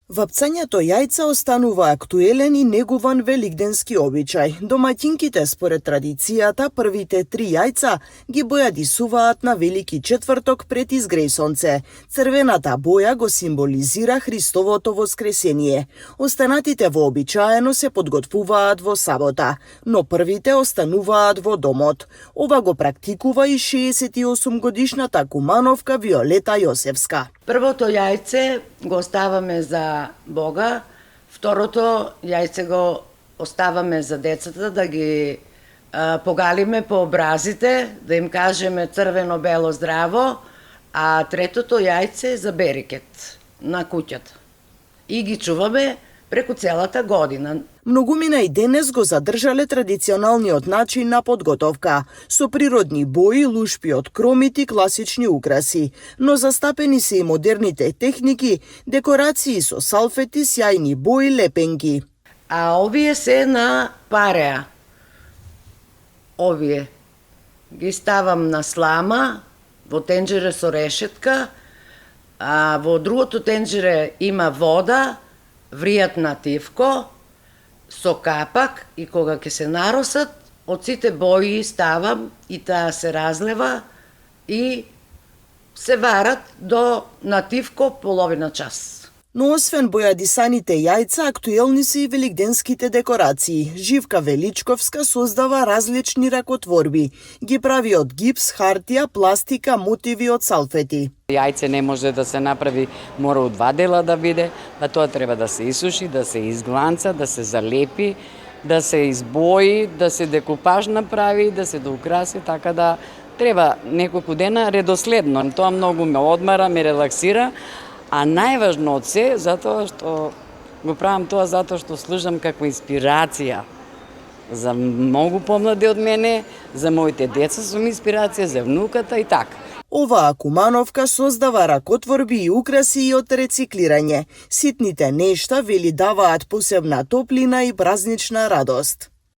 Вапцањето јајца останува актуелен и негуван великденски обичај. Домаќинките според традицијата првите 3 јајца ги бојадисуваат на Велики четврток пред изгреј сонце. Црвената боја го символизира Христовото воскресение. Останатите вообичаено се подготвуваат во сабота, но првите остануваат во домот. Ова го практикува и 68 годишната кумановка Виолета Јосевска. Првото јајце го оставаме за Бога, второто јајце го оставаме за децата да ги погалиме по образите, да им кажеме црвено, бело, здраво, а третото јајце за берекет на куќата. И ги чуваме преку целата година. Многумина и денес го задржале традиционалниот начин на подготовка, со природни бои, лушпи од кромит и класични украси, но застапени се и модерните техники, декорации со салфети, сјајни бои, лепенки. А овие се на пареа. Овие ги ставам на слама, во тенџере со решетка, а во другото тенџере има вода, вријат на тивко, со капак, и кога ќе се наросат, од сите бои ставам и таа се разлева и се варат до нативко половина час. Но освен бојадисаните јајца, актуелни се и великденските декорации. Живка Величковска создава различни ракотворби. Ги прави од гипс, хартија, пластика, мотиви од салфети. Јајце не може да се направи, мора од 2 дела да биде, па тоа треба да се исуши, да се изгланца, да се залепи, да се избои, да се декупаж направи, да се доукраси, така да треба неколку дена редоследно. Тоа многу ме одмара, ме релаксира, а најважно од се, затоа што го правам тоа затоа што служам како инспирација за многу помлади од мене, за моите деца сум инспирација, за внуката и така. Оваа кумановка создава ракотворби и украси и од рециклирање. Ситните нешта, вели, даваат посебна топлина и празнична радост.